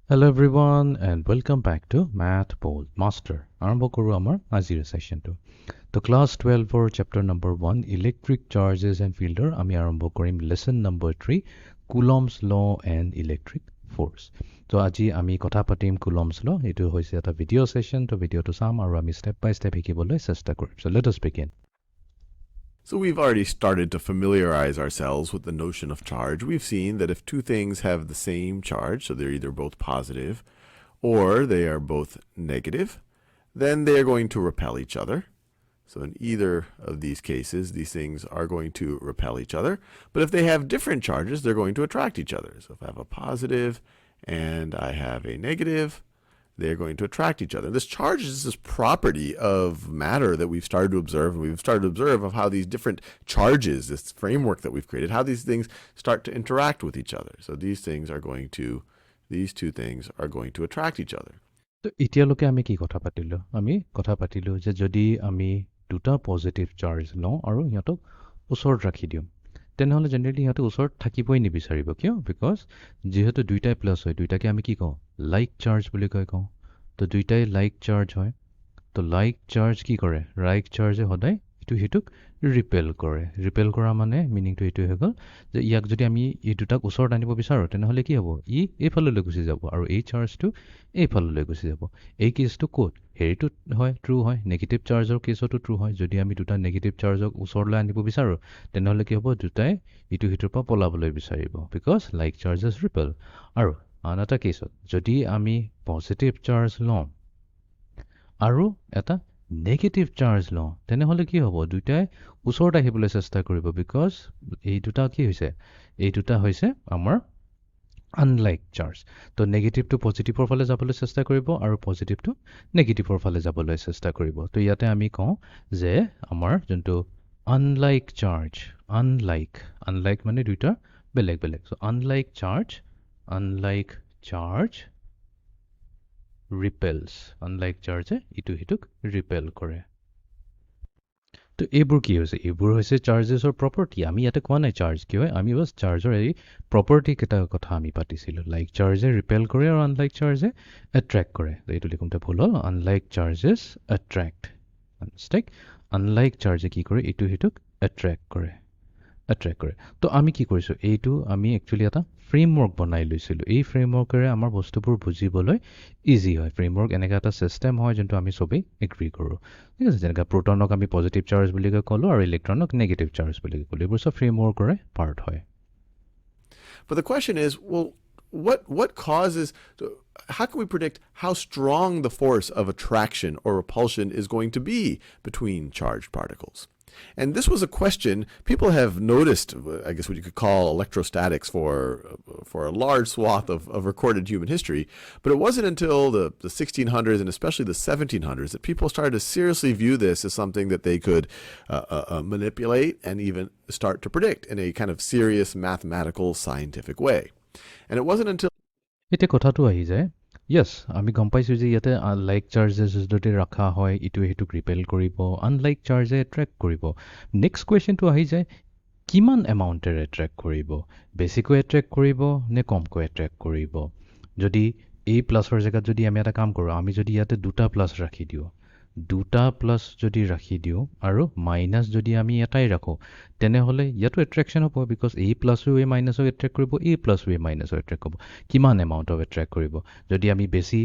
Hello everyone and welcome back to Mathboltmaster. আৰম্ভ কৰো আমাৰ আজিৰ সেশনটো। তো class 12 chapter number 1 electric charges and fielder আমি আৰম্ভ কৰিম lesson number 3 Coulomb's law and electric force। তো আজি আমি কথা পাতিম Coulomb's law। এটো হৈছে এটা ভিডিও সেশন। তো ভিডিওটো চাম আৰু আমি step by step শিকিবলৈ চেষ্টা কৰিম। So let us begin. So we've already started to familiarize ourselves with the notion of charge. We've seen that if two things have the same charge, so they're either both positive or they are both negative, then they are going to repel each other. So in either of these cases, these things are going to repel each other. But if they have different charges, they're going to attract each other. So if I have a positive and I have a negative, they're going to attract each other. This charge is this property of matter that we've started to observe, and we've started to observe of how these different charges, this framework that we've created, how these things start to interact with each other. So these two things are going to attract each other. তো এতিয়ালৈকে আমি কি কথা পাতিলো? আমি কথা পাতিলো যে যদি আমি দুটা পজিটিভ চাৰ্জ লওঁ আৰু ইহঁতক ওচৰত ৰাখি দিওঁ তেনেহ'লে জেনেৰেলি ইহঁতে ওচৰত থাকিবই নিবিচাৰিব। কিয়? বিকজ যিহেতু দুইটাই প্লাছ হয়, দুইটাকে আমি কি কওঁ? লাইক চাৰ্জ বুলি কওঁ। তো দুইটাই লাইক চাৰ্জ হয়। তো লাইক চাৰ্জ কি কৰে? লাইক চাৰ্জে সদায় ইটো সিটোক ৰিপেল কৰে। ৰিপেল কৰা মানে মিনিংটো এইটোৱে হৈ গ'ল যে ইয়াক যদি আমি এই দুটাক ওচৰত আনিব বিচাৰোঁ তেনেহ'লে কি হ'ব? ই এইফাললৈ গুচি যাব আৰু এই চাৰ্জটো এইফাললৈ গুচি যাব। এই কেছটো ক'ত? হেৰিটোত হয়, ট্ৰু হয়। নেগেটিভ চাৰ্জৰ কেছতো ট্ৰু হয়। যদি আমি দুটা নেগেটিভ চাৰ্জক ওচৰলৈ আনিব বিচাৰোঁ তেনেহ'লে কি হ'ব? দুটাই ইটো সিটোৰ পৰা পলাবলৈ বিচাৰিব বিকজ লাইক চাৰ্জেছ ৰিপেল। আৰু আন এটা কেছত যদি আমি পজিটিভ চাৰ্জ লওঁ আৰু এটা নেগেটিভ চাৰ্জ লওঁ তেনেহ'লে কি হ'ব? দুইটাই ওচৰত আহিবলৈ চেষ্টা কৰিব বিকজ এই দুটা কি হৈছে? এই দুটা হৈছে আমাৰ আনলাইক চাৰ্জ। তো নেগেটিভটো পজিটিভৰ ফালে যাবলৈ চেষ্টা কৰিব আৰু পজিটিভটো নেগেটিভৰ ফালে যাবলৈ চেষ্টা কৰিব। তো ইয়াতে আমি কওঁ যে আমাৰ যোনটো আনলাইক চাৰ্জ, আনলাইক মানে দুইটা বেলেগ বেলেগ। চ' আনলাইক চাৰ্জ ৰিপেলছ। আনলাইক চাৰ্জে ইটো সিটোক ৰিপেল কৰে। তো এইবোৰ কি হৈছে? এইবোৰ হৈছে চাৰ্জেছৰ প্ৰপাৰ্টি। আমি ইয়াতে কোৱা নাই চাৰ্জ কি হয়, আমি বাছ চাৰ্জৰ এই প্ৰপাৰ্টি কেইটাৰ কথা আমি পাতিছিলোঁ। লাইক চাৰ্জে ৰিপেল কৰে আৰু আনলাইক চাৰ্জে এট্ৰেক্ট কৰে। এইটো লিখোঁতে ভুল হ'ল। Unlike charges attract. আনলাইক চাৰ্জে কি কৰে? ইটো সিটোক এট্ৰেক্ট কৰে। তো আমি কি কৰিছোঁ? এইটো আমি একচুৱেলি এটা ফ্ৰেমৱৰ্ক বনাই লৈছিলোঁ। এই ফ্ৰেমৱৰ্কেৰে আমাৰ বস্তুবোৰ বুজিবলৈ ইজি হয়। ফ্ৰেমৱৰ্ক এনেকুৱা এটা ছিষ্টেম হয় যোনটো আমি চবেই এগ্ৰী কৰোঁ। ঠিক আছে? যেনেকৈ প্ৰটনক আমি পজিটিভ চাৰ্জ বুলি ক'লোঁ আৰু ইলেক্ট্ৰনক নেগেটিভ চাৰ্জ বুলি ক'লোঁ। এইবোৰ চব ফ্ৰেমৱৰ্কৰে পাৰ্ট হয়। But the question is, well, what causes, how can we predict how strong the force of attraction or repulsion is going to be between charged particles? And this was a question people have noticed, I guess what you could call electrostatics for a large swath of recorded human history. But it wasn't until the 1600s and especially the 1700s that people started to seriously view this as something that they could manipulate and even start to predict in a kind of serious mathematical scientific way. And it wasn't until এতিয়া কথাটো আহি যায়, য়েছ আমি গম পাইছোঁ যে ইয়াতে like charges যদি ৰখা হয় ইটোৱে সিটোক ৰিপেল কৰিব, আনলাইক চাৰ্জে এট্ৰেক্ট কৰিব। নেক্সট কুৱেশ্যনটো আহি যায়, কিমান এমাউণ্টেৰে এট্ৰেক্ট কৰিব? বেছিকৈ এট্ৰেক্ট কৰিব নে কমকৈ এট্ৰেক্ট কৰিব? যদি এই প্লাছৰ জেগাত যদি আমি এটা কাম কৰোঁ, আমি যদি ইয়াতে দুটা প্লাছ ৰাখি দিওঁ আৰু মাইনাছ যদি আমি এটাই ৰাখোঁ তেনেহ'লে ইয়াতো এট্ৰেকশ্যন হ'ব বিকজ এই প্লাছো এই মাইনাছক এট্ৰেক্ট কৰিব, এই প্লাছো এই মাইনাছক এট্ৰেক্ট কৰিব। কিমান এমাউণ্ট অফ এট্ৰেক্ট কৰিব? যদি আমি বেছি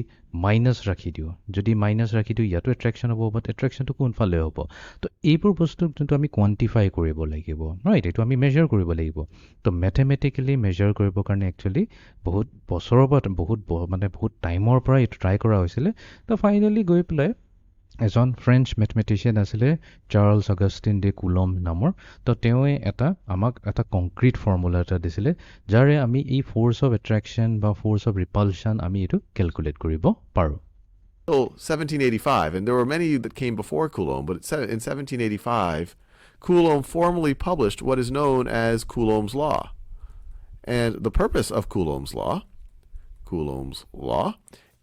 মাইনাছ ৰাখি দিওঁ ইয়াতো এট্ৰেকশ্যন হ'ব, বাট এট্ৰেকশ্যনটো কোনফালে হ'ব? তো এইবোৰ বস্তু যোনটো আমি কোৱান্টিফাই কৰিব লাগিব, ৰাইট? এইটো আমি মেজাৰ কৰিব লাগিব। তো মেথমেটিকেলি মেজাৰ কৰিবৰ কাৰণে একচুৱেলি বহুত বছৰৰ পৰা বহুত টাইমৰ পৰা এইটো ট্ৰাই কৰা হৈছিলে। তো ফাইনেলি গৈ পেলাই এজন ফ্ৰেঞ্চ মেথমেটিচিয়ান আছিলে চাৰ্লছ অগাষ্টিন ডে কুলম নামৰ। তো তেওঁৱে আমাক এটা কংক্ৰিট ফৰ্মুলা এটা দিছিলে যাৰে আমি এই ফ'ৰ্চ অফ এট্ৰেকশ্যন বা ফ'ৰ্চ অফ ৰিপালশ্যন আমি এইটো কেলকুলেট কৰিব পাৰোঁ। 1785, and there were many that came before Coulomb, but in 1785, Coulomb formally published what is known as Coulomb's law. And the purpose of Coulomb's law,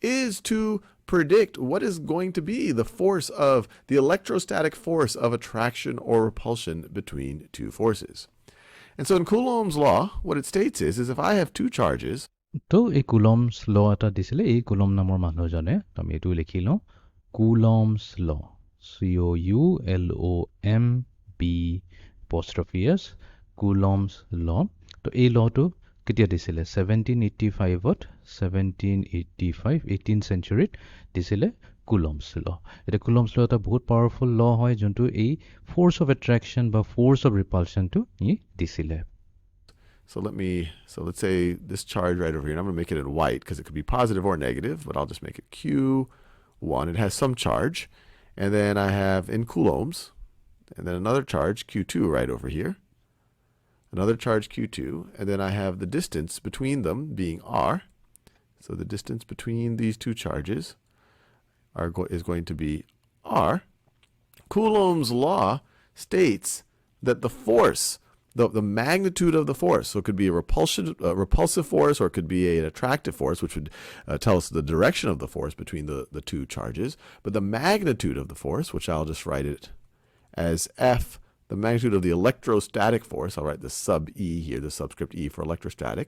is to predict what is going to be the force of the electrostatic force of attraction or repulsion between two forces. And so in Coulomb's law, what it states is if I have two charges, তো এই কুলম্বছ ল এটা দিছিলে এই coulomb নামৰ মানুহজনে আমি এইটো লিখি লওঁ কুলম্বছ ল COULOMB' কুলম্বছ ল তো এই লটো কেতিয়া দিছিলে 1785ত 18 চেঞ্চুৰীত দিছিলে কুলম্বছ ল এতিয়া কুলম্বছ ল এটা বহুত পাৱাৰফুল ল হয় যোনটো এই ফ'ৰ্চ অফ এট্ৰেকশ্যন বা ফ'ৰ্চ অফ ৰিপালশ্যনটো ই দিছিলে So let's say this charge right over here, and I'm going to make it in white because it could be positive or negative, but I'll just make it Q1. It has some charge. And then I have in coulombs, and then another charge Q2 right over here. Another charge Q2, and then I have the distance between them being R. So the distance between these two charges is going to be R. Coulomb's law states that the force, the magnitude of the force, so it could be a repulsive force or it could be an attractive force, which would tell us the direction of the force between the two charges, but the magnitude of the force, which I'll just write it as F, the magnitude of the electrostatic force, I'll write the sub E here, the subscript E for electrostatic.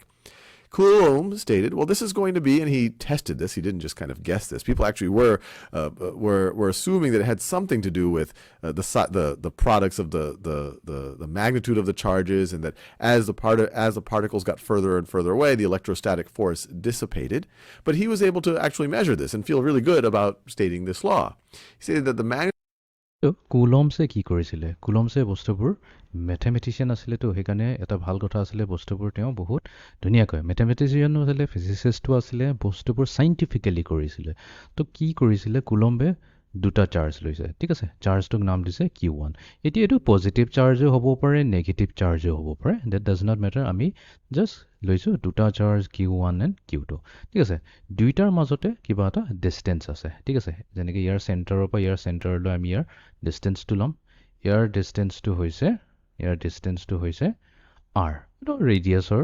Coulomb stated, well, this is going to be, and he tested this. He didn't just kind of guess this. People actually were assuming that it had something to do with the products of the magnitude of the charges, and that as the particles got further and further away, the electrostatic force dissipated. But he was able to actually measure this and feel really good about stating this law. He stated that the magnitude তো কুলম্বছে কি কৰিছিলে কুলম্বছে বস্তুবোৰ মেথমেটিচিয়ান আছিলেতো সেইকাৰণে এটা ভাল কথা আছিলে বস্তুবোৰ তেওঁ বহুত ধুনীয়াকৈ মেথমেটিচিয়ানো আছিলে ফিজিচিষ্টো আছিলে বস্তুবোৰ চাইণ্টিফিকেলি কৰিছিলে তো কি কৰিছিলে কুলম্বে দুটা চাৰ্জ লৈছে ঠিক আছে চাৰ্জটোক নাম দিছে Q1 এতিয়া এইটো পজিটিভ চাৰ্জো হ'ব পাৰে নেগেটিভ চাৰ্জো হ'ব পাৰে ডেট ডাজ নট মেটাৰ আমি জাষ্ট লৈছোঁ দুটা চাৰ্জ Q1 এণ্ড Q2 ঠিক আছে দুইটাৰ মাজতে কিবা এটা ডিষ্টেঞ্চ আছে ঠিক আছে যেনেকৈ ইয়াৰ চেণ্টাৰৰ পৰা ইয়াৰ চেণ্টাৰলৈ আমি ইয়াৰ ডিষ্টেঞ্চটো ল'ম ইয়াৰ ডিষ্টেঞ্চটো হৈছে R এইটো ৰেডিয়াছৰ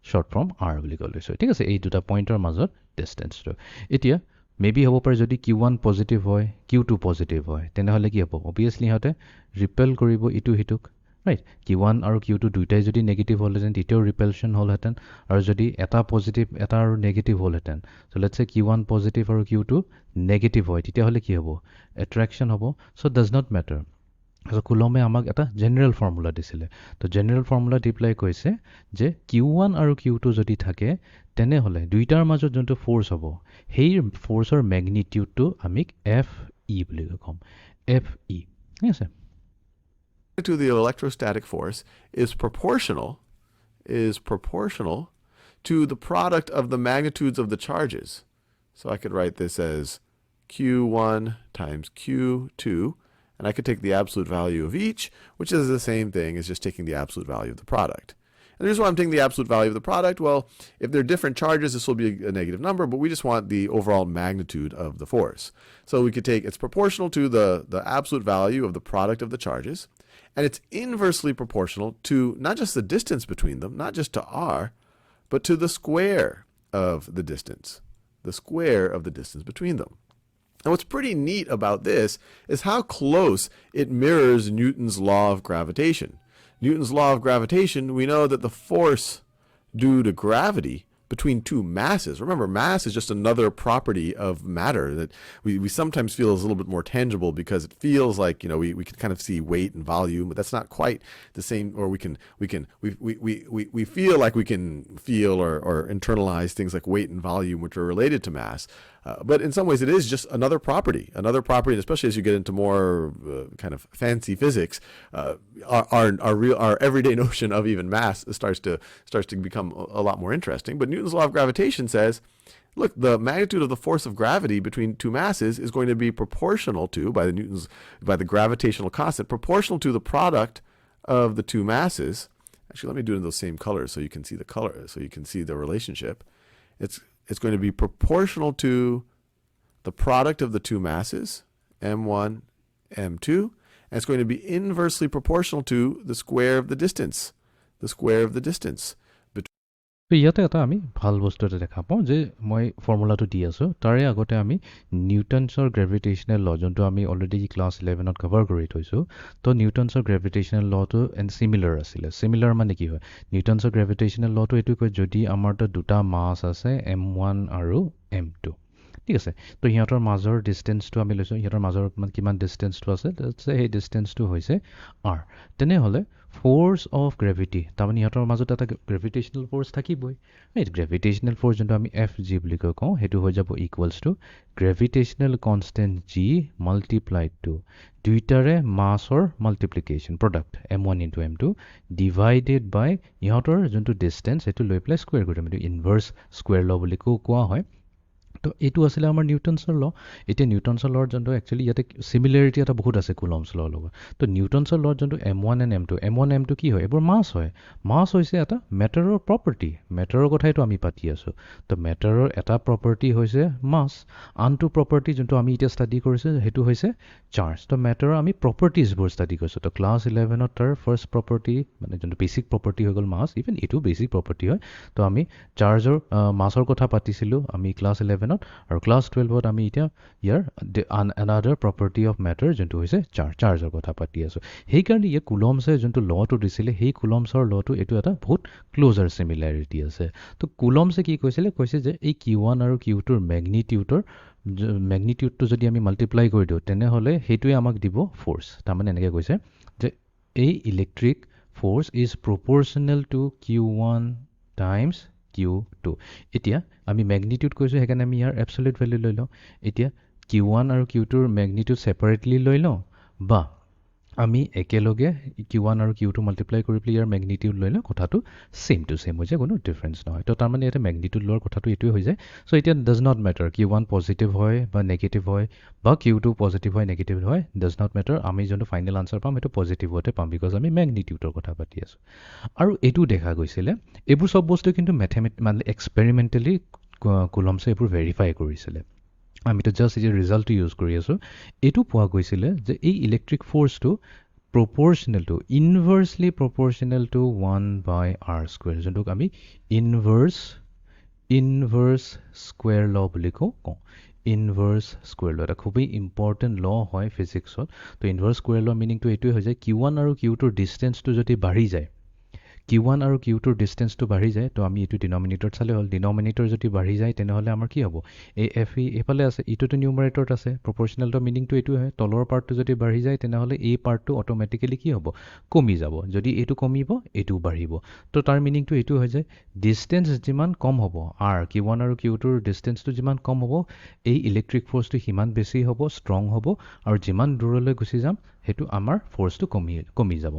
শ্বৰ্ট ফৰ্ম R বুলি কৈ লৈছোঁ ঠিক আছে এই দুটা পইণ্টৰ মাজত ডিষ্টেঞ্চটো এতিয়া মেবি হ'ব পাৰে যদি Q1 পজিটিভ হয় Q2 পজিটিভ হয় তেনেহ'লে কি হ'ব অবভিয়াছলি সিহঁতে ৰিপেল কৰিব ইটো সিটোক ৰাইট Q1 আৰু Q2 দুইটাই যদি নেগেটিভ হ'লহেঁতেন তেতিয়াও ৰিপেলশ্যন হ'লহেঁতেন আৰু যদি এটা পজিটিভ এটা আৰু নেগেটিভ হ'লহেঁতেন চ' লেটছ চে Q1 পজিটিভ আৰু Q2 নেগেটিভ হয় তেতিয়াহ'লে কি হ'ব এট্ৰেকশ্যন হ'ব চ' ডাজ নট মেটাৰ কুলম্বে আমাক এটা জেনেৰেল ফৰ্মুলা দিছিলে তো জেনেৰেল ফৰ্মুলা দি পেলাই কৈছে যে Q1 আৰু Q2 যদি থাকে তেনেহ'লে দুইটাৰ মাজত যোনটো ফ'ৰ্চ হ'ব সেই ফ'ৰ্চৰ মেগনিটিউডটো আমি FE বুলি ক'ম FE ঠিক আছে to the electrostatic force is proportional to the product of the magnitudes of the charges. So I could write this as Q1 times Q2, and I could take the absolute value of each, which is the same thing as just taking the absolute value of the product. And here's why I'm taking the absolute value of the product. Well, if they're different charges, this will be a negative number, but we just want the overall magnitude of the force. So we could take, it's proportional to the absolute value of the product of the charges, and it's inversely proportional to not just the distance between them, not just to R, but to the square of the distance. The square of the distance between them. And what's pretty neat about this is how close it mirrors Newton's law of gravitation. Newton's law of gravitation, we know that the force due to gravity between two masses, remember mass is just another property of matter that we sometimes feel is a little bit more tangible because it feels like, you know, we can kind of see weight and volume, but that's not quite the same, or we feel like we can feel or internalize things like weight and volume, which are related to mass. But in some ways it is just another property, and especially as you get into more kind of fancy physics, our everyday notion of even mass starts to become a lot more interesting. But Newton's law of gravitation says, look, the magnitude of the force of gravity between two masses is going to be proportional to, by the gravitational constant, proportional to the product of the two masses. Actually, let me do it in those same colors so you can see the color, so you can see the relationship. It's going to be proportional to the product of the two masses, M1, M2, and it's going to be inversely proportional to the square of the distance. তো ইয়াতে এটা আমি ভাল বস্তু এটা দেখা পাওঁ যে মই ফৰ্মুলাটো দি আছোঁ তাৰে আগতে আমি নিউটনছৰ গ্ৰেভিটেশ্যনেল ল যোনটো আমি অলৰেডি ক্লাছ 11ত কভাৰ কৰি থৈছোঁ তো নিউটনছৰ গ্ৰেভিটেশ্যনেল লটো এণ্ড চিমিলাৰ আছিলে চিমিলাৰ মানে কি হয় নিউটনছৰ গ্ৰেভিটেশ্যনেল লটো এইটো কয় যদি আমাৰ তাত দুটা মাছ আছে m1 আৰু m2 ঠিক আছে তো সিহঁতৰ মাজৰ ডিষ্টেঞ্চটো আমি লৈছোঁ সিহঁতৰ মাজৰ কিমান ডিষ্টেঞ্চটো আছে সেই ডিষ্টেঞ্চটো হৈছে r তেনেহ'লে ফ'ৰ্চ অফ গ্ৰেভিটি তাৰমানে ইহঁতৰ মাজত এটা গ্ৰেভিটেশ্যনেল ফ'ৰ্চ থাকিবই ৰাইট গ্ৰেভিটেশ্যনেল ফ'ৰ্চ যোনটো আমি এফ জি বুলি কওঁ সেইটো হৈ যাব equals to gravitational constant G multiplied to দুইটাৰে মাছৰ multiplication product m1 into m2 divided by ইহঁতৰ যোনটো ডিষ্টেঞ্চ সেইটো লৈ পেলাই স্কুৱেৰ কৰি দিম এইটো ইনভাৰ্ছ স্কুৱেৰ ল বুলি কোৱা হয় তো এইটো আছিলে আমাৰ নিউটনছৰ ল এতিয়া নিউটনছৰ লৰ যোনটো একচুৱেলি ইয়াতে চিমিলাৰিটি এটা বহুত আছে কুলম্বছ লৰ লগত তো নিউটনছৰ লৰ যোনটো m1 এণ্ড m2 কি হয় এইবোৰ মাছ হৈছে এটা মেটাৰৰ প্ৰপাৰ্টি মেটাৰৰ কথাইতো আমি পাতি আছোঁ তো মেটাৰৰ এটা প্ৰপাৰ্টি হৈছে মাছ আনটো প্ৰপাৰ্টি যোনটো আমি এতিয়া ষ্টাডি কৰিছোঁ সেইটো হৈছে চাৰ্জ তো মেটাৰৰ আমি প্ৰপাৰ্টিজবোৰ ষ্টাডি কৰিছোঁ তো ক্লাছ 11ত তাৰ ফাৰ্ষ্ট প্ৰপাৰ্টি মানে যোনটো বেছিক প্ৰপাৰ্টি হৈ গ'ল মাছ ইভেন এইটো বেছিক প্ৰপাৰ্টি হয় তো আমি চাৰ্জৰ মাছৰ কথা পাতিছিলোঁ আমি ক্লাছ 11ত আৰু ক্লাছ 12ত আমি এতিয়া ইয়াৰ এনাডাৰ প্ৰপাৰ্টি অফ মেটাৰ যোনটো হৈছে চাৰ্জৰ কথা পাতি আছোঁ সেইকাৰণে ইয়াৰ কুলম্বছে যোনটো লটো দিছিলে সেই কুলম্বছৰ লটো এইটো এটা বহুত ক্ল'জাৰ চিমিলাৰিটি আছে তো কুলম্বছে কি কৈছে যে এই Q1 আৰু Q2ৰ মেগনিটিউডটো যদি আমি মাল্টিপ্লাই কৰি দিওঁ তেনেহ'লে সেইটোৱে আমাক দিব ফ'ৰ্চ তাৰমানে এনেকৈ কৈছে যে এই electric force is proportional to Q1 times Q2 এতিয়া আমি মেগনিটিউড কৈছোঁ সেইকাৰণে আমি ইয়াৰ এবছলিউট ভেল্যু লৈ লওঁ এতিয়া Q1 আৰু Q2ৰ মেগনিটিউড ছেপাৰেটলি লৈ লওঁ বা আমি একেলগে Q1 আৰু Q2 মাল্টিপ্লাই কৰি পেলাই ইয়াৰ মেগনিটিউড লৈ লওঁ কথাটো ছেম টু ছেম হৈ যায় কোনো ডিফাৰেঞ্চ নহয় তো তাৰমানে ইয়াতে মেগনিটিউড লোৱাৰ কথাটো এইটোৱে হৈ যায় চ' এতিয়া does not matter Q1 positive হয় বা নেগেটিভ হয় বা Q2 পজিটিভ হয় নেগেটিভ হয় ডাজ নট মেটাৰ আমি যোনটো ফাইনেল আনচাৰ পাম সেইটো পজিটিভতে পাম বিকজ আমি মেগনিটিউডৰ কথা পাতি আছোঁ আৰু এইটো দেখা গৈছিলে এইবোৰ চব বস্তু কিন্তু মানে এক্সপেৰিমেণ্টেলি কুলম্বছে এইবোৰ ভেৰিফাই কৰিছিলে আমিতো জাষ্ট এই যে ৰিজাল্টটো ইউজ কৰি আছোঁ এইটো পোৱা গৈছিলে যে এই ইলেক্ট্ৰিক ফ'ৰ্চটো ইনভাৰ্চলি প্ৰপ'ৰ্চনেল টু 1/r² যোনটোক আমি ইনভাৰ্চ স্কুৱেৰ ল বুলি কওঁ ইনভাৰ্চ স্কুৱেৰ ল এটা খুবেই ইম্পৰ্টেণ্ট ল হয় ফিজিক্সত তো ইনভাৰ্চ স্কুৱেৰ ল মিনিংটো এইটোৱে হয় যে Q1 আৰু Q2ৰ ডিষ্টেঞ্চটো যদি বাঢ়ি যায় Q1 আৰু Q2ৰ ডিষ্টেঞ্চটো বাঢ়ি যায় তো আমি এইটো ডিনমিনেটৰত চালে হ'ল ডিনমিনেটৰ যদি বাঢ়ি যায় তেনেহ'লে আমাৰ কি হ'ব এই FE এইফালে আছে ইটোতো নিউমাৰেটৰত আছে প্ৰপ'ৰ্চনেলটো মিনিংটো এইটোৱে হয় তলৰ পাৰ্টটো যদি বাঢ়ি যায় তেনেহ'লে এই পাৰ্টটো অট'মেটিকেলি কি হ'ব কমি যাব যদি এইটো কমিব এইটোও বাঢ়িব তো তাৰ মিনিংটো এইটো হয় যে ডিষ্টেঞ্চ যিমান কম হ'ব Q1 আৰু Q2ৰ ডিষ্টেঞ্চটো যিমান কম হ'ব এই ইলেক্ট্ৰিক ফ'ৰ্চটো সিমান বেছি হ'ব ষ্ট্ৰং হ'ব আৰু যিমান দূৰলৈ গুচি যাম সেইটো আমাৰ ফ'ৰ্চটো কমি যাব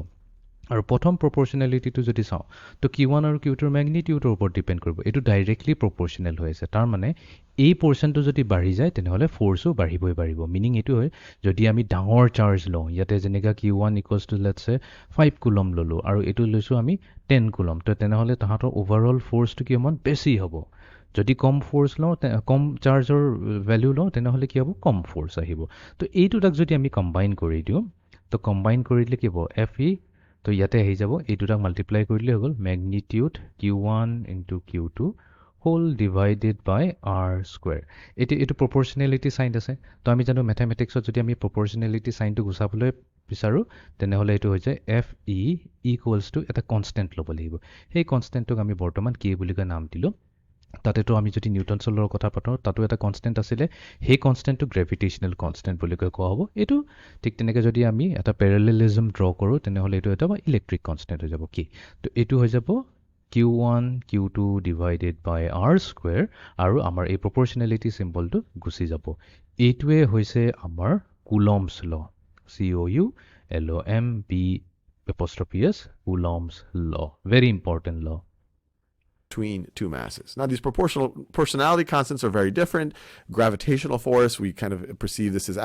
আৰু প্ৰথম প্ৰপ'ৰ্চনেলিটিটো যদি চাওঁ তো Q1 আৰু Q2ৰ মেগনিটিউডৰ ওপৰত ডিপেণ্ড কৰিব এইটো ডাইৰেক্টলি প্ৰপ'ৰ্চনেল হৈ আছে তাৰ মানে এই পৰ্চনটো যদি বাঢ়ি যায় তেনেহ'লে ফ'ৰ্চো বাঢ়িব মিনিং এইটো হয় যদি আমি ডাঙৰ চাৰ্জ লওঁ ইয়াতে যেনেকৈ Q1 ইকুৱেলছ টু লেটছ চে 5 কুলম ল'লোঁ আৰু এইটো লৈছোঁ আমি 10 কুলম তো তেনেহ'লে তাহাঁতৰ অভাৰঅল ফ'ৰ্চটো কিমান বেছি হ'ব যদি কম ফ'ৰ্চ লওঁ কম চাৰ্জৰ ভেল্যু লওঁ তেনেহ'লে কি হ'ব কম ফ'ৰ্চ আহিব তো এইটো তাক যদি আমি কম্বাইন কৰি দিওঁ তো কম্বাইন কৰি দিলে কি হ'ব FE তো ইয়াতে আহি যাব এই দুটাক মাল্টিপ্লাই কৰি দিলে হৈ গ'ল magnitude Q1 into Q2 whole divided by r² এতিয়া এইটো প্ৰপ'ৰ্চনেলিটি চাইন আছে তো আমি জানো মেথমেটিক্সত যদি আমি প্ৰপ'ৰ্চনেলিটি চাইনটো গুচাবলৈ বিচাৰোঁ তেনেহ'লে এইটো হৈ যায় FE ইকুৱেলছ টু এটা কনষ্টেণ্ট ল'ব লাগিব সেই কনষ্টেণ্টটোক আমি বৰ্তমান কি বুলি কয় নাম দিলোঁ তাতেতো আমি যদি নিউটনছৰ লৰ কথা পাতোঁ তাতো এটা কনষ্টেণ্ট আছিলে সেই কনষ্টেণ্টটো গ্ৰেভিটেশ্যনেল কনষ্টেণ্ট বুলি কোৱা হ'ব এইটো ঠিক তেনেকৈ যদি আমি এটা পেৰেলেলিজম ড্ৰ কৰোঁ তেনেহ'লে এইটো এটা ইলেক্ট্ৰিক কনষ্টেণ্ট হৈ যাব কি তো এইটো হৈ যাব Q1 Q2 divided by r² আৰু আমাৰ এই প্ৰপ'ৰ্চনেলিটি চিম্বলটো গুচি যাব এইটোৱে হৈছে আমাৰ কুলম্বছ ল COULOMB' কুলম্বছ ল ভেৰি ইম্পৰ্টেণ্ট ল between two masses. Now, these proportionality constants are very different. Gravitational force, we kind of perceive this as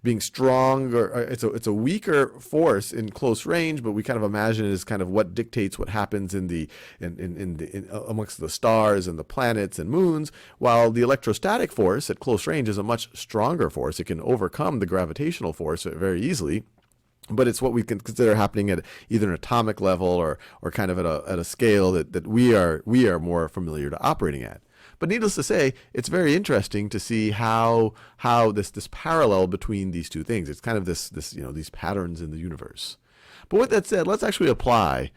being strong, or it's a weaker force in close range, but we kind of imagine it as kind of what dictates what happens amongst the stars and the planets and moons, while the electrostatic force at close range is a much stronger force. It can overcome the gravitational force very easily. but it's what we can consider happening at either an atomic level or kind of at a scale that we are more familiar to operating at. But needless to say, it's very interesting to see how this parallel between these two things. It's kind of this these patterns in the universe. But with that said, let's actually apply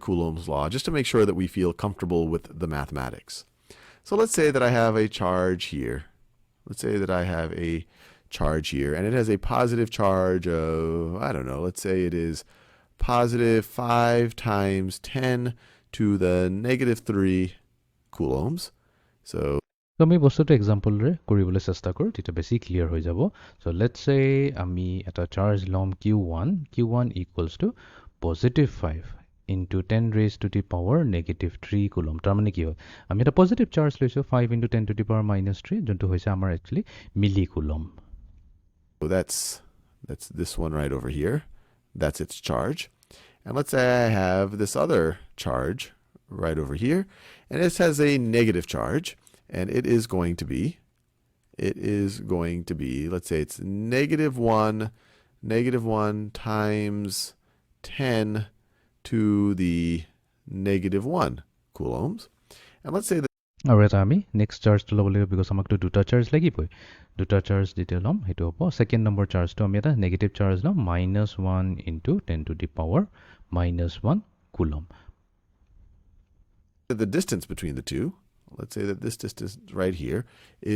Coulomb's law just to make sure that we feel comfortable with the mathematics. So let's say that I have a charge here. Let's say that I have a charge here, and it has a positive charge of, I don't know, let's say it is positive 5 times 10 to the negative 3 coulombs. So আমি বস্তুটো example ৰে কৰিবলৈ চেষ্টা কৰো তেতিয়া বেছি clear হৈ যাব সো লেটস সে আমি এটা চাৰ্জ লম q1 ইকুৱেলস two positive 5 into 10 raised to the power negative 3 coulomb তাৰ মানে কি হয় আমি এটা পজিটিভ চাৰ্জ লৈছো 5 into 10 to the power minus 3 যোনটো হৈছে আমাৰ একচুয়ালি মিলি coulomb. So that's this one right over here. That's its charge. And let's say I have this other charge right over here, and it has a negative charge, and it is going to be, let's say it's negative 1 times 10 to the negative 1 coulombs. And let's say that আৰু এটা আমি next চাৰ্জটো ল'ব লাগিব because আমাকতো দুটা charge লাগিবই দুটা চাৰ্জ যেতিয়া ল'ম সেইটো হ'ব সেকেন্ড নম্বৰ চাৰ্জটো আমি এটা নেগেটিভ চাৰ্জ ল'ম -1 into 10 to the power -1 coulomb. The distance between the two, let's say that this distance right here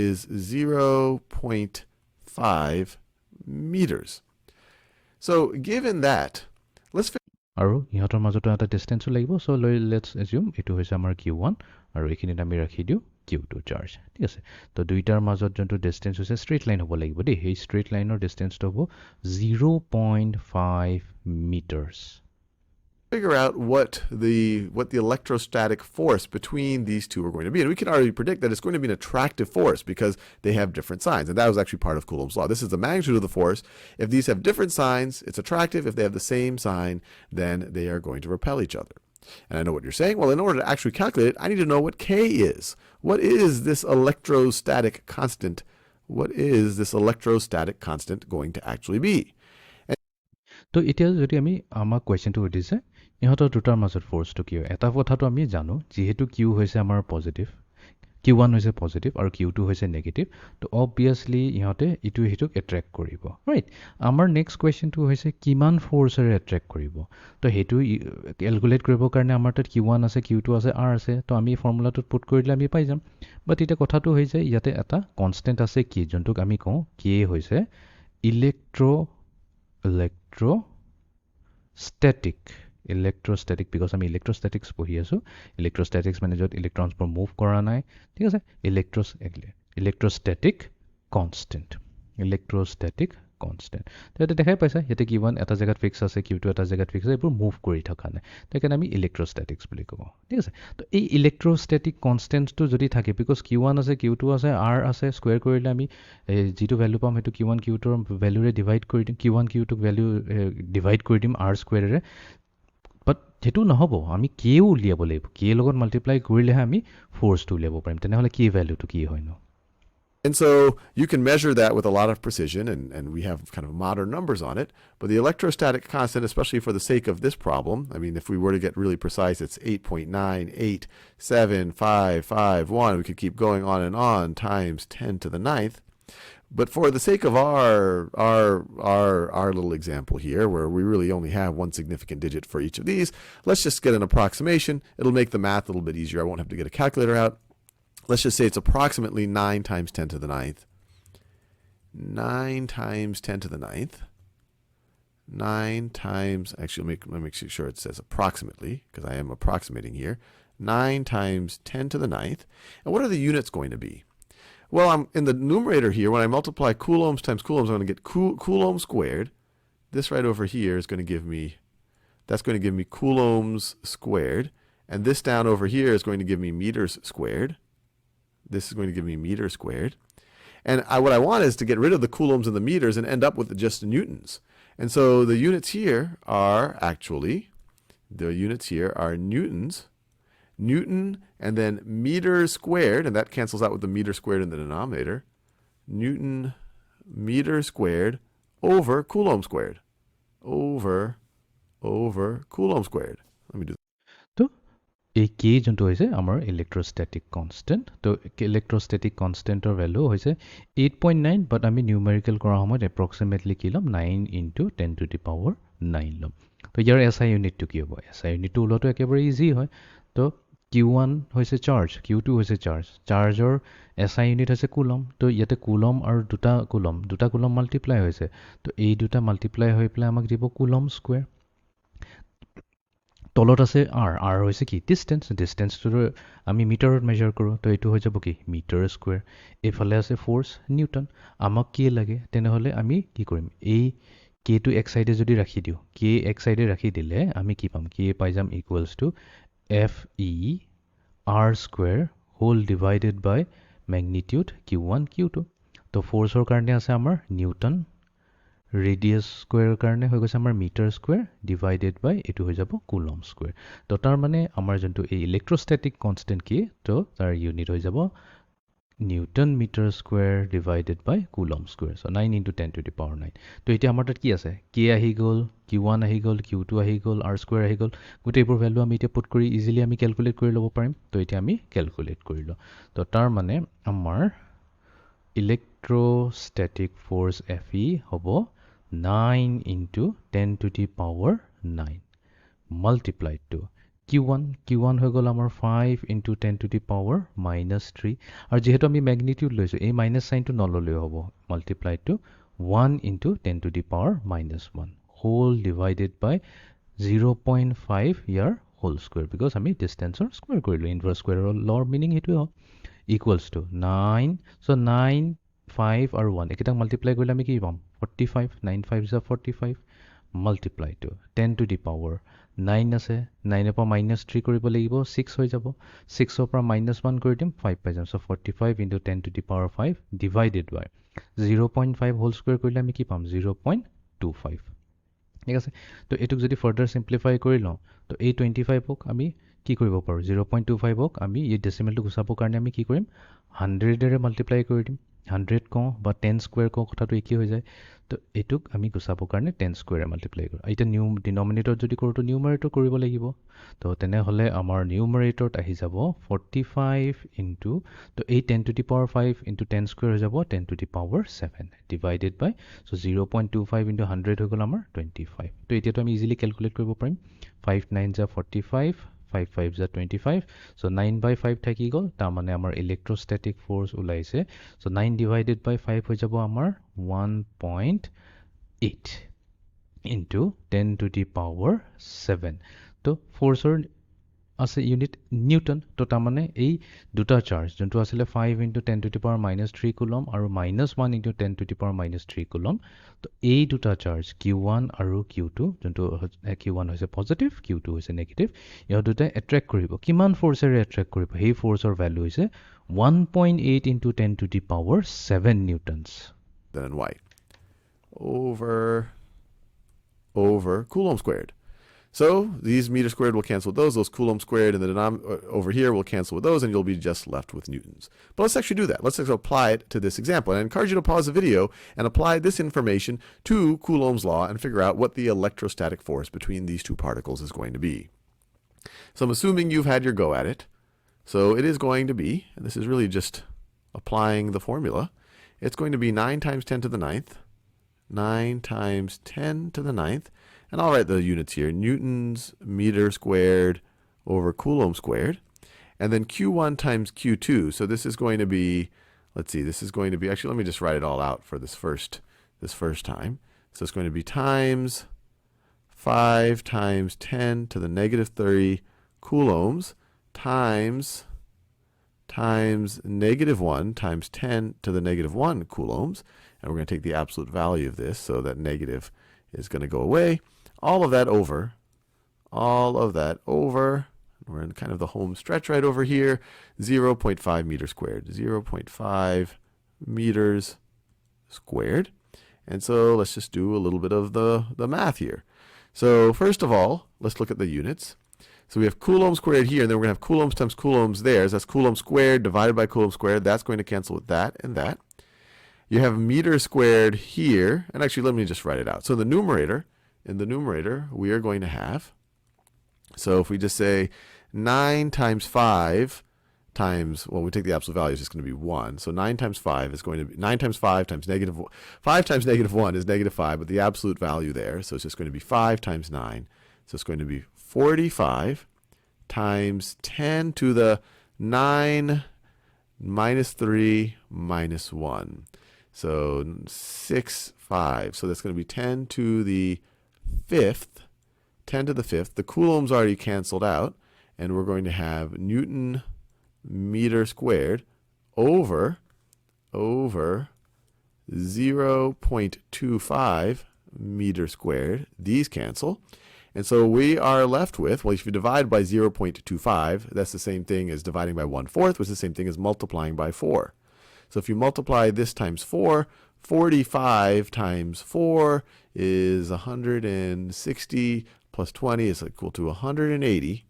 is 0.5 meters. So given that, let's আৰু ইহঁতৰ মাজতো এটা ডিসটেন্সও লাগিব সো লেটস এজিউম এটো হৈছে আমাৰ q1 আৰু এইখিনিত আমি ৰাখি দিও q2 চাৰ্জ ঠিক আছে তো দুইটাৰ মাজত যোনটো ডিসটেন্স হৈছে স্ট্ৰেইট লাইন হ'ব লাগিব দেই এই স্ট্ৰেইট লাইনৰ ডিসটেন্সটো হ'ব 0.5 meters. Figure out what the electrostatic force between these two are going to be. And we can already predict that it's going to be an attractive force because they have different signs. And that was actually part of Coulomb's law. This is the magnitude of the force. If these have different signs, it's attractive. If they have the same sign, then they are going to repel each other. And I know what you're saying. Well, in order to actually calculate it, I need to know what K is. What is this electrostatic constant? What is this electrostatic constant going to actually be? তো এতিয়া যদি আমি আমাৰ কোৱেশ্চনটো উঠিছে ইহঁতৰ দুটাৰ মাজত ফোৰ্সটো কি হয় এটা কথাটো আমি জানো যেহেতু q হৈছে আমাৰ পজিটিভ q1 হৈছে পজিটিভ আৰু q2 হৈছে নেগেটিভ তো অবভিয়াসলি ইহঁতে ইটো হিটোক এট্ৰেক্ট কৰিব ৰাইট আমাৰ নেক্সট কোৱেশ্চনটো হৈছে কিমান ফোৰ্সৰে এট্ৰেক্ট কৰিব তো হেতু ক্যালকুলেট কৰিবৰ কাৰণে আমাৰ তাত q1 আছে q2 আছে r আছে তো আমি ফৰ্মুলাটোত পুট কৰি দিলে আমি পাই যাম বাট এটা কথাটো হৈ যায় ইয়াতে এটা কনস্ট্যান্ট আছে কি যোনটোক আমি কওঁ k হৈছে electrostatic because আমি electrostatics পঢ়ি আছো electrostatics মানে যত ইলেক্ট্ৰনছ বোৰ মুভ কৰা নাই ঠিক আছে electrostatic constant তো এটা দেখাই পাইছা ইয়াতে q1 এটা জায়গাত ফিক্স আছে q2 এটা জায়গাত ফিক্স আছে এইবোৰ মুভ কৰি থকা নাই তাকে আমি electrostatics বুলি কওঁ ঠিক আছে তো এই electrostatic constantটো যদি থাকে because q1 আছে q2 আছে r আছে স্কয়াৰ কৰিলে আমি যেটো ভ্যালু পাম হেতু q1 q2 ৰ ভ্যালুৰে ডিভাইড কৰি দিম q1 q2 ক ভ্যালু ডিভাইড কৰি দিম r স্কয়াৰেৰে বাট হেতু নহব আমি k উলিয়াব লাগিব k লগত মাল্টিপ্লাই কৰিলে আমি ফোৰ্সটো উলিয়াব পাৰিম তেনেহলে কি ভ্যালুটো কি হয় ন And so you can measure that with a lot of precision, and we have kind of modern numbers on it. But the electrostatic constant, especially for the sake of this problem, I mean, if we were to get really precise, it's 8.9875551. We could keep going on times 10 to the 9th. But for the sake of our little example here, where we really only have one significant digit for each of these, let's just get an approximation. It'll make the math a little bit easier. I won't have to get a calculator out. Let's just say it's approximately 9 times 10 to the 9th. 9 times 10 to the 9th. 9 times, actually, let me make sure it says approximately, because I am approximating here. 9 times 10 to the 9th. And what are the units going to be? Well, I'm in the numerator here, when I multiply coulombs times coulombs, I'm going to get Coulomb squared. This right over here is going to give me, that's going to give me coulombs squared. And this down over here is going to give me meters squared. This is going to give me meters squared. And what I want is to get rid of the coulombs and the meters and end up with just newtons. And so the units here are actually, newtons, Newton, and then meters squared, and that cancels out with the meter squared in the denominator. Newton meter squared over Coulomb squared. over Coulomb squared. Let me do তো এই k যোনটো হৈছে আমাৰ electrostatic constant তো electrostatic কনষ্টেণ্টৰ value হৈছে 8.9 বাট আমি numerical কৰাৰ সময়ত এপ্ৰক্সিমেটলি কি ল'ম 9 ইনটু 10 টু দি পাৱাৰ 9 ল'ম তো ইয়াৰ SI ইউনিটটো কি হ'ব SI ইউনিটটো ওলোৱাটো একেবাৰে ইজি হয় তো Q1 হৈছে চাৰ্জ Q2 হৈছে চাৰ্জ চাৰ্জৰ SI ইউনিট হৈছে কুলম তো ইয়াতে কুলম আৰু দুটা কুলম মাল্টিপ্লাই হৈছে তো এই দুটা মাল্টিপ্লাই হৈ পেলাই আমাক দিব কুলম স্কুৱেৰ তলত আছে R হৈছে কি ডিষ্টেঞ্চটো আমি মিটাৰত মেজাৰ কৰোঁ তো এইটো হৈ যাব কি মিটাৰ স্কুৱেৰ এইফালে আছে ফ'ৰ্চ নিউটন আমাক কি লাগে তেনেহ'লে আমি কি কৰিম এই কেটো এক চাইডে যদি ৰাখি দিওঁ কে এক চাইডে ৰাখি দিলে আমি কি পাম কে পাই যাম equals to FE R square whole divided by magnitude Q1 Q2 তো ফ'ৰ্চৰ কাৰণে আছে আমাৰ নিউটন ৰেডিয়াছ স্কুৱেৰৰ কাৰণে হৈ গৈছে আমাৰ মিটাৰ স্কুৱেৰ ডিভাইডেড বাই এইটো হৈ যাব কুলম স্কুৱেৰ তো তাৰ মানে আমাৰ যোনটো এই ইলেক্ট্ৰষ্টেটিক কনষ্টেণ্ট কি তো তাৰ ইউনিট হৈ যাব newton metre square divided by coulomb square চ' 9 ইনটু 10 টু দি পাৱাৰ 9 তো এতিয়া আমাৰ তাত কি আছে কে আহি গ'ল Q1 আহি গ'ল Q2 আহি গ'ল R স্কুৱেৰ আহি গ'ল গোটেইবোৰ ভেলু আমি এতিয়া পুট কৰি ইজিলি আমি কেলকুলেট কৰি ল'ব পাৰিম তো এতিয়া আমি কেলকুলেট কৰি লওঁ তো তাৰ মানে আমাৰ ইলেক্ট্ৰষ্টেটিক ফ'ৰ্চ FE হ'ব 9 into 10 to the power 9 multiplied to Q1 হৈ গ'ল আমাৰ 5 into 10 to the power minus 3 আৰু যেহেতু আমি ম্যাগনিটিউড লৈছোঁ এই মাইনাছ সাইনটো নললেও হ'ব multiplied to 1 into 10 to the power minus 1 whole divided by 0.5 year whole square because আমি ডিষ্টেঞ্চৰ স্কুৱেৰ কৰিলোঁ ইনভাৰ্ছ স্কুৱেৰৰ লৰ মিনিং সেইটোৱে হয় equals to 9 so 9 5 আৰু 1 একেটাক মাল্টিপ্লাই কৰিলে আমি কি পাম 45 9 5 is 45 multiply to 10 to the power 9 আছে 9 পৰা minus 3 কৰিব লাগিব 6 হৈ যাব 6 পৰা minus 1 কৰি দিম 5 পাই যাম so 45 into 10 to the power 5 divided by 0.5 whole square কৰিলে আমি কি পাম 0.25 ঠিক আছে তো এটুক যদি ফাৰ্দাৰ সিম্পলিফাই কৰি লওঁ তো এই 25ক আমি কি কৰিব পাৰোঁ 0.25ক আমি এই ডেচিমেলটো গুচাবৰ কাৰণে আমি কি কৰিম 100 এৰে মাল্টিপ্লাই কৰি দিম 100 কওঁ বা 10 স্কুৱেৰ কওঁ কথাটো একেই হৈ যায় তো এটুক আমি গুচাবৰ কাৰণে 10 স্কুৱেৰে মাল্টিপ্লাই কৰোঁ এতিয়া ডিনমিনেটৰ যদি কৰোঁ তো নিউমাৰেটৰ কৰিব লাগিব তো তেনেহ'লে আমাৰ নিউমাৰেটৰত আহি যাব 45 ইনটু তো এই 10 to the power 5 into 10 square হৈ যাব 10 to the power 7 divided by চ' 0.25 ইনটু 100 হৈ গ'ল আমাৰ 25 তো এতিয়াতো আমি ইজিলি কেলকুলেট কৰিব পাৰিম 5 9 যা 45 5 5 যা 25 so 9 by 5 থাকি গ'ল তাৰ মানে আমাৰ ইলেক্ট্ৰষ্টেটিক ফ'ৰ্চ ওলাইছে so 9 divided by 5 হৈ যাব আমাৰ 1.8 into 10 to the power 7 তো ফ'ৰ্চৰ আছে ইউনিট নিউটন তো তাৰ মানে এই দুটা চাৰ্জ যোনটো আছিলে 5 into 10 to the power minus 3 coulomb আৰু -1 into 10 to the power minus 3 coulomb তো এই দুটা চাৰ্জ Q1 আৰু Q2 যোনটো Q1 হৈছে পজিটিভ Q2 হৈছে নেগেটিভ ইহঁত দুটাই এট্ৰেক্ট কৰিব কিমান ফ'ৰ্চেৰে এট্ৰেক্ট কৰিব সেই ফ'ৰ্চৰ ভ্যালু হৈছে 1.8 into 10 to the power 7 newtons then white over Coulomb squared. So these meter squared will cancel with those Coulomb squared in the over here will cancel with those, and you'll be just left with newtons. But let's actually do that. Let's actually apply it to this example. And I encourage you to pause the video and apply this information to Coulomb's law and figure out what the electrostatic force between these two particles is going to be. So I'm assuming you've had your go at it. So it is going to be, and this is really just applying the formula, it's going to be 9 times 10 to the 9th, 9 times 10 to the 9th, and I'll write the units here, newtons meter squared over Coulomb squared, and then Q1 times Q2. So this is going to be, let's see, this is going to be, actually let me just write it all out for this first time. So it's going to be times 5 times 10 to the negative 30 coulombs times negative 1 times 10 to the negative 1 coulombs. And we're going to take the absolute value of this, so that negative is going to go away. All of that over, we're in kind of the home stretch right over here, 0.5 meters squared, 0.5 meters squared. And so let's just do a little bit of the math here. So first of all, let's look at the units. So we have Coulomb squared here, and then we're going to have coulombs times coulombs there. So that's Coulomb squared divided by Coulomb squared. That's going to cancel with that and that. You have meter squared here, and actually let me just write it out. So the numerator in the numerator, we are going to have, so if we just say 9 times 5 times, well, we take the absolute value, it's just going to be 1. So 9 times 5 is going to be, 9 times 5 times negative, 5 times negative 1 is negative 5, but the absolute value there, so it's just going to be 5 times 9. So it's going to be 45 times 10 to the 9 minus 3 minus 1. So 6, 5. So that's going to be 10 to the 5th. 10 to the 5th. The coulombs already canceled out, and we're going to have Newton meter squared over 0.25 meter squared. These cancel. And so we are left with, well, if you divide by 0.25, that's the same thing as dividing by 1/4, which is the same thing as multiplying by 4. So if you multiply this times 4, 45 times 4 is 160 plus 20 is equal to 180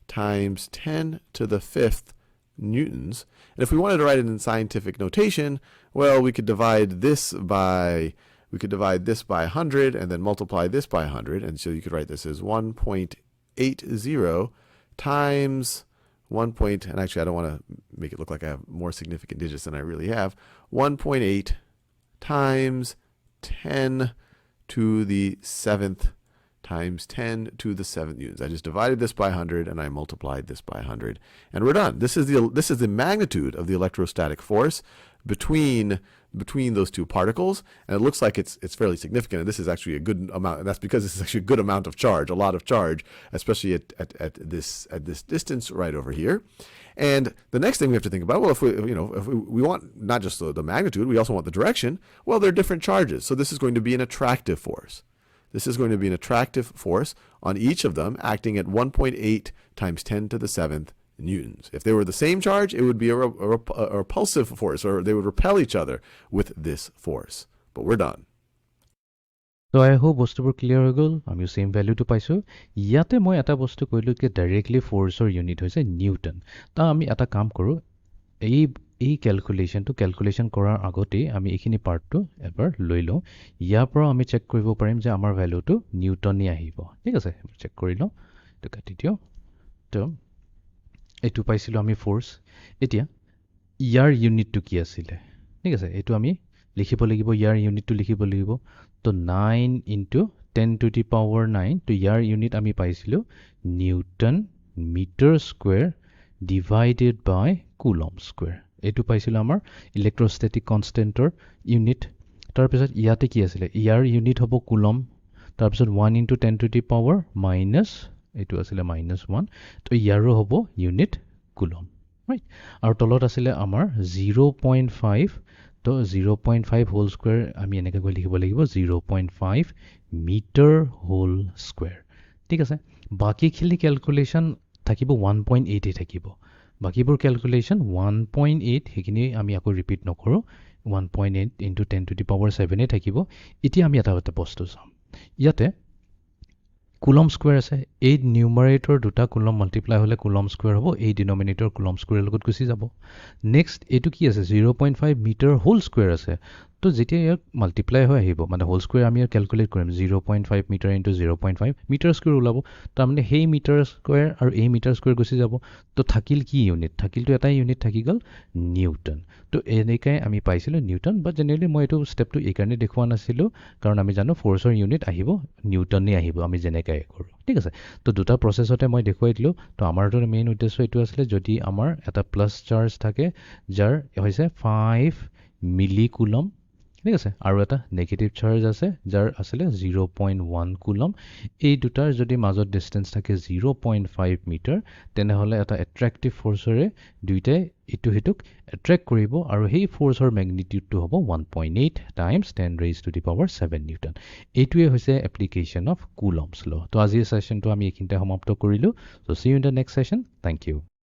times 10 to the 5th newtons. And if we wanted to write it in scientific notation, well, we could divide this by 100 and then multiply this by 100. And so you could write this as 1.80 times 1 point, and actually I don't want to make it look like I have more significant digits than I really have, 1.8 times 10 to the 7th times 10 to the 7th newtons. I just divided this by 100 and I multiplied this by 100, and we're done. This is the magnitude of the electrostatic force between those two particles, and it looks like it's fairly significant. And this is actually a good amount, and that's because this is actually a good amount of charge, a lot of charge, especially at this distance right over here. And the next thing we have to think about, well, if we want not just the magnitude, we also want the direction. Well, they're different charges, so this is going to be an attractive force. This is going to be an attractive force on each of them, acting at 1.8 times 10 to the 7th newtons. If they were the same charge, it would be a repulsive force, or they would repel each other with this force. But we're done. So I hope বস্তুবোৰ clear হৈ গ'ল, আমি same ভ্যালুটো পাইছো। ইয়াতে মই এটা বস্তু কৈলো যে ডাইৰেক্টলি ফোৰ্সৰ ইউনিট হৈছে নিউটন। তা আমি এটা কাম কৰো, এই ক্যালকুলেশন কৰাৰ আগতে আমি এইখিনি পাৰ্টটো এবাৰ লৈ লওঁ। ইয়াৰ পৰা আমি চেক কৰিব পাৰিম যে আমাৰ ভ্যালুটো নিউটনে আহিব। ঠিক আছে, চেক কৰি লওঁ। তো কাটি দিও। তো এটো পাইছিলো আমি ফোৰ্স। এতিয়া ইয়াৰ ইউনিটটো কি আছিল? ঠিক আছে, এটো আমি লিখিব লাগিব, ইয়াৰ ইউনিটটো লিখিব লাগিব। তো 9 into 10 to the power 9, তো ইয়াৰ ইউনিট আমি পাইছিলো নিউটন মিটাৰ স্কয়াৰ ডিভাইডেড বাই কুলম্ব স্কয়াৰ। এটো পাইছিলো আমাৰ ইলেক্ট্ৰোস্ট্যাটিক কনস্ট্যান্টৰ ইউনিট। তাৰ পিছত ইয়াতে কি আছিল? ইয়াৰ ইউনিট হ'ব কুলম্ব। তাৰ পিছত 1 into 10 to the power minus, এটো আছিল -1, তো ইয়াৰো হ'ব ইউনিট কুলম্ব, ৰাইট? আৰু তলত আছিল আমাৰ 0.5, তো 0.5 হোল স্কয়াৰ আমি এনেকৈ কৈ লিখিব লাগিব 0.5 মিটাৰ হোল স্কয়াৰ। ঠিক আছে, বাকিখিনি ক্যালকুলেশন থাকিব 1.8 থাকিব। বাকিবোৰ ক্যালকুলেশন 1.8, সেইখিনি আমি আকৌ ৰিপিট নকৰো। 1.8 into 10 to the power 7 থাকিব। এতিয়া আমি এটা বস্তু চাম। ইয়াতে কুলম্ব স্কয়াৰ আছে, এই নিউমাৰেটৰ দুটা কুলম্ব মাল্টিপ্লাই হলে কুলম্ব স্কয়াৰ হ'ব, এই ডিনোমিনেটৰ কুলম্ব স্কয়াৰ লগত গুচি যাব। নেক্সট এটো কি আছে? 0.5 মিটাৰ হোল স্কয়াৰ আছে। তো যেতিয়া ইয়াক মাল্টিপ্লাই হৈ আহিব, মানে হোল স্কয়াৰ আমি ক্যালকুলেট কৰিম, 0.5 মিটাৰ ইনটু 0.5 মিটাৰ স্কয়াৰ ওলাব। তাৰ মানে সেই মিটাৰ স্কয়াৰ আৰু এই মিটাৰ স্কয়াৰ গুচি যাব। তো থাকিল কি ইউনিট? থাকিলটো এটা ইউনিট থাকি গল নিউটন। তো এনেকৈ আমি পাইছিলো নিউটন, বাট জেনেৰেলি মই এইটো ষ্টেপটো এই কাৰণে দেখুৱা নাছিলো, কাৰণ আমি জানো ফোৰ্সৰ ইউনিট আহিব নিউটনে আহিব, আমি যেনেকৈ কৰো। ঠিক আছে, তো দুটা প্ৰসেছতে মই দেখুৱাই দিলো। তো আমাৰটো মেইন উদ্দেশ্য এইটো আছিল, যদি আমাৰ এটা প্লাস চাৰ্জ থাকে যাৰ হৈছে 5 মিলি কুলম্ব, ঠিক আছে, আৰু এটা নেগেটিভ চাৰ্জ আছে যাৰ আছিল 0.1 কুলম্ব, এই দুটাৰ যদি মাজত ডিসটেন্স থাকে 0.5 মিটাৰ, তেনেহলে এটা এট্ৰাক্টিভ ফোৰ্সৰে দুইটাই ইটো হিতুক এট্ৰাক্ট কৰিব, আৰু সেই ফোৰ্সৰ ম্যাগনিটিউডটো হ'ব 1.8 times 10 raised to the power 7 Newton. এইটোৱে হৈছে এপ্লিকেশন অফ কুলম্বছ ল। তো আজিৰ সেশনটো আমি এইখিনিতে সমাপ্ত কৰিলো। So see you in the next session. Thank U.